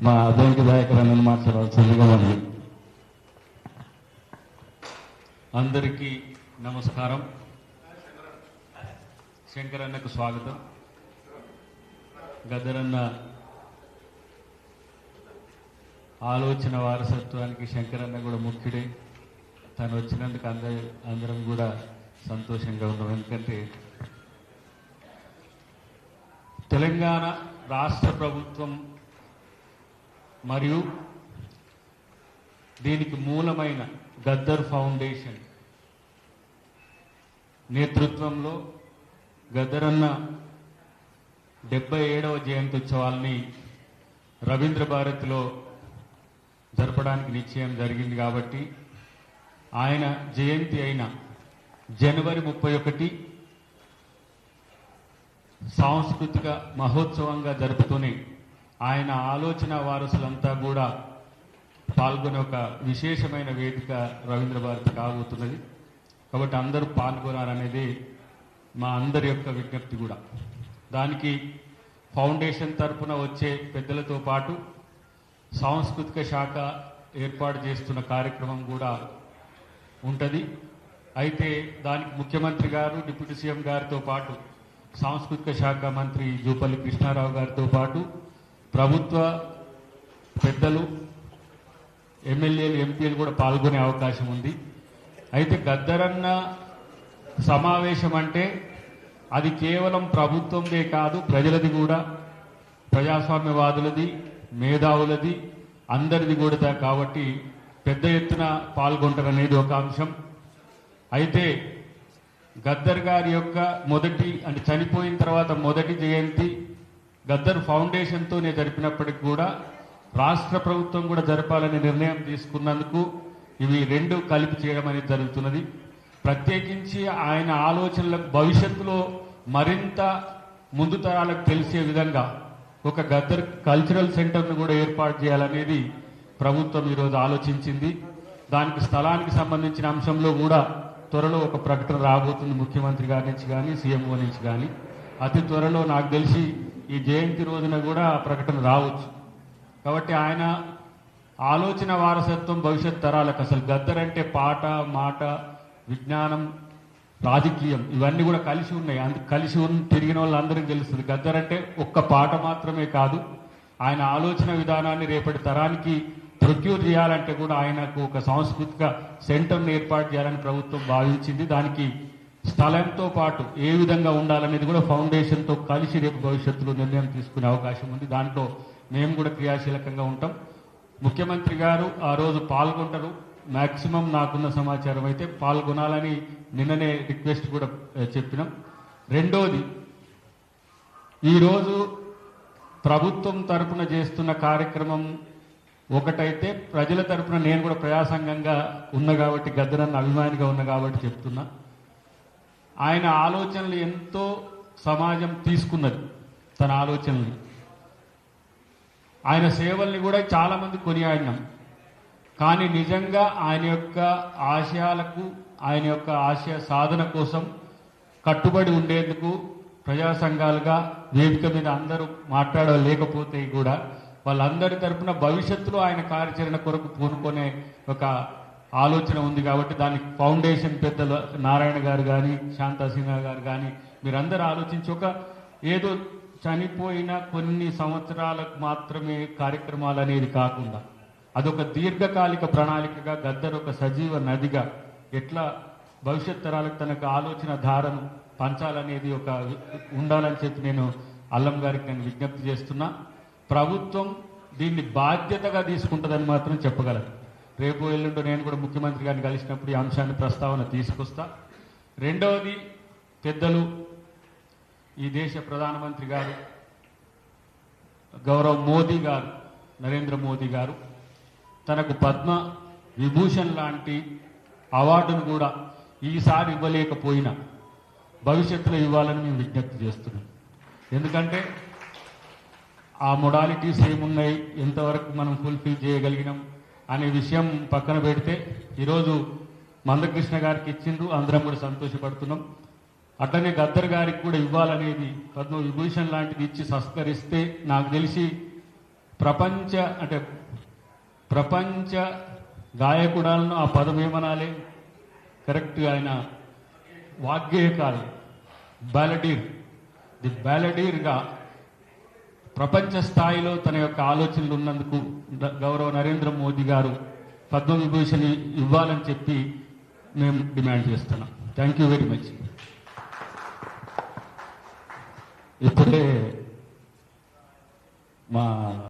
మా అద్దంకి దయాకర్ అన్నను మాట్లాడాల్సిందిగా ఉంది. అందరికీ నమస్కారం. శంకర్ అన్నకు స్వాగతం. గద్దరన్న ఆలోచన వారసత్వానికి శంకర్ అన్న కూడా ముఖ్యుడే. తను వచ్చినందుకు అందరం కూడా సంతోషంగా ఉన్నాం. ఎందుకంటే తెలంగాణ రాష్ట్ర ప్రభుత్వం మరియు దీనికి మూలమైన గద్దర్ ఫౌండేషన్ నేతృత్వంలో గద్దరన్న 77వ జయంతి ఉత్సవాల్ని రవీంద్ర భారతిలో జరపడానికి నిశ్చయం జరిగింది. కాబట్టి ఆయన జయంతి అయిన జనవరి 31 సాంస్కృతిక మహోత్సవంగా జరుపుతూనే ఆయన ఆలోచన వారసులంతా కూడా పాల్గొనే ఒక విశేషమైన వేదిక రవీంద్ర భారతి కాబోతున్నది. కాబట్టి అందరూ పాల్గొనాలనేది మా అందరి యొక్క విజ్ఞప్తి కూడా. దానికి ఫౌండేషన్ తరఫున వచ్చే పెద్దలతో పాటు సాంస్కృతిక శాఖ ఏర్పాటు చేస్తున్న కార్యక్రమం కూడా ఉంటుంది. అయితే దానికి ముఖ్యమంత్రి గారు, డిప్యూటీ సీఎం గారితో పాటు సాంస్కృతిక శాఖ మంత్రి జూపల్లి కృష్ణారావు గారితో పాటు ప్రభుత్వ పెద్దలు, ఎమ్మెల్యేలు, ఎంపీలు కూడా పాల్గొనే అవకాశం ఉంది. అయితే గద్దరన్న సమావేశం అంటే అది కేవలం ప్రభుత్వందే కాదు, ప్రజలది కూడా, ప్రజాస్వామ్యవాదులది, మేధావులది, అందరిది కూడా. కాబట్టి పెద్ద ఎత్తున పాల్గొంటారనేది ఒక అంశం. అయితే గద్దర్ గారి యొక్క చనిపోయిన తర్వాత మొదటి జయంతి గద్దర్ ఫౌండేషన్తోనే జరిపినప్పటికీ కూడా రాష్ట్ర ప్రభుత్వం కూడా జరపాలనే నిర్ణయం తీసుకున్నందుకు ఇవి రెండు కలిపి చేయడం అనేది జరుగుతున్నది. ప్రత్యేకించి ఆయన ఆలోచనలకు భవిష్యత్తులో మరింత ముందు తరాలకు తెలిసే విధంగా ఒక గద్దర్ కల్చరల్ సెంటర్ను కూడా ఏర్పాటు చేయాలనేది ప్రభుత్వం ఈరోజు ఆలోచించింది. దానికి స్థలానికి సంబంధించిన అంశంలో కూడా త్వరలో ఒక ప్రకటన రాబోతుంది, ముఖ్యమంత్రి గారి నుంచి కానీ సీఎంఓ నుంచి కానీ. అతి త్వరలో నాకు తెలిసి ఈ జయంతి రోజున కూడా ఆ ప్రకటన రావచ్చు. కాబట్టి ఆయన ఆలోచన వారసత్వం భవిష్యత్ తరాలకు, అసలు గద్దర్ అంటే పాట, మాట, విజ్ఞానం, రాజకీయం ఇవన్నీ కూడా కలిసి ఉన్నాయి. కలిసి తిరిగిన వాళ్ళందరికీ తెలుస్తుంది. గద్దర్ అంటే ఒక్క పాట మాత్రమే కాదు, ఆయన ఆలోచన విధానాన్ని రేపటి తరానికి ప్రొక్యూర్ చేయాలంటే కూడా ఆయనకు ఒక సాంస్కృతిక సెంటర్ను ఏర్పాటు చేయాలని ప్రభుత్వం భావించింది. దానికి స్థలంతో పాటు ఏ విధంగా ఉండాలనేది కూడా ఫౌండేషన్తో కలిసి రేపు భవిష్యత్తులో నిర్ణయం తీసుకునే అవకాశం ఉంది. దాంట్లో మేము కూడా క్రియాశీలకంగా ఉంటాం. ముఖ్యమంత్రి గారు ఆ రోజు పాల్గొంటారు. మ్యాక్సిమం నాకున్న సమాచారం అయితే పాల్గొనాలని నిన్ననే రిక్వెస్ట్ కూడా చెప్పినాం. రెండోది, ఈరోజు ప్రభుత్వం తరపున చేస్తున్న కార్యక్రమం ఒకటైతే, ప్రజల తరపున నేను కూడా ప్రజాసంఘంగా ఉన్నా కాబట్టి, గద్దరన్న అభిమానిగా ఉన్నా కాబట్టి చెప్తున్నా, ఆయన ఆలోచనలు ఎంతో సమాజం తీసుకున్నది. తన ఆలోచనల్ని, ఆయన సేవల్ని కూడా చాలామంది కొనియాడినాం. కానీ నిజంగా ఆయన యొక్క ఆశయాలకు, ఆయన యొక్క ఆశయ సాధన కోసం కట్టుబడి ఉండేందుకు ప్రజా సంఘాలుగా వేదిక మీద అందరూ మాట్లాడలేకపోతే కూడా వాళ్ళందరి తరపున భవిష్యత్తులో ఆయన కార్యాచరణ కొరకు పూనుకునే ఒక ఆలోచన ఉంది. కాబట్టి దానికి ఫౌండేషన్ పెద్దలు నారాయణ గారు కానీ, శాంతా సిన్హా గారు కానీ మీరందరూ ఆలోచించి, ఒక ఏదో చనిపోయిన కొన్ని సంవత్సరాలకు మాత్రమే కార్యక్రమాలు అనేది కాకుండా అదొక దీర్ఘకాలిక ప్రణాళికగా గద్దర్ ఒక సజీవ నదిగా ఎట్లా భవిష్యత్ తరాలకు తనకు ఆలోచన ధారను పంచాలనేది ఒక ఉండాలని చెప్పి నేను అల్లం గారికి నేను విజ్ఞప్తి చేస్తున్నా. ప్రభుత్వం దీన్ని బాధ్యతగా తీసుకుంటుందని మాత్రం చెప్పగలను. రేపు ఎల్లుండో నేను కూడా ముఖ్యమంత్రి గారిని కలిసినప్పుడు ఈ అంశాన్ని ప్రస్తావన తీసుకొస్తా. రెండవది, పెద్దలు ఈ దేశ ప్రధానమంత్రి గారు గౌరవ్ మోదీ గారు, నరేంద్ర మోదీ గారు తనకు పద్మ విభూషణ్ లాంటి అవార్డును కూడా ఈసారి ఇవ్వలేకపోయినా భవిష్యత్తులో ఇవ్వాలని మేము విజ్ఞప్తి చేస్తున్నాం. ఎందుకంటే ఆ మొడాలిటీస్ ఏమున్నాయి, ఎంతవరకు మనం ఫుల్ఫిల్ చేయగలిగినాం అనే విషయం పక్కన పెడితే ఈరోజు మందకృష్ణ గారికి ఇచ్చిండ్రు, అందరం కూడా సంతోషపడుతున్నాం. అట్లనే గద్దర్ గారికి కూడా ఇవ్వాలనేది పద్మ విభూషణ్ లాంటిది ఇచ్చి సత్కరిస్తే నాకు తెలిసి ప్రపంచ గాయకుడాలను ఆ పదం ఏమనాలి కరెక్ట్గా ఆయన వాగ్గేయకాలు బ్యాలడీర్గా ప్రపంచ స్థాయిలో తన యొక్క ఆలోచనలు ఉన్నందుకు గౌరవ నరేంద్ర మోదీ గారు పద్మవిభూషణ్ ఇవ్వాలని చెప్పి మేము డిమాండ్ చేస్తున్నాం. Thank you very much. ఇప్పుడే మా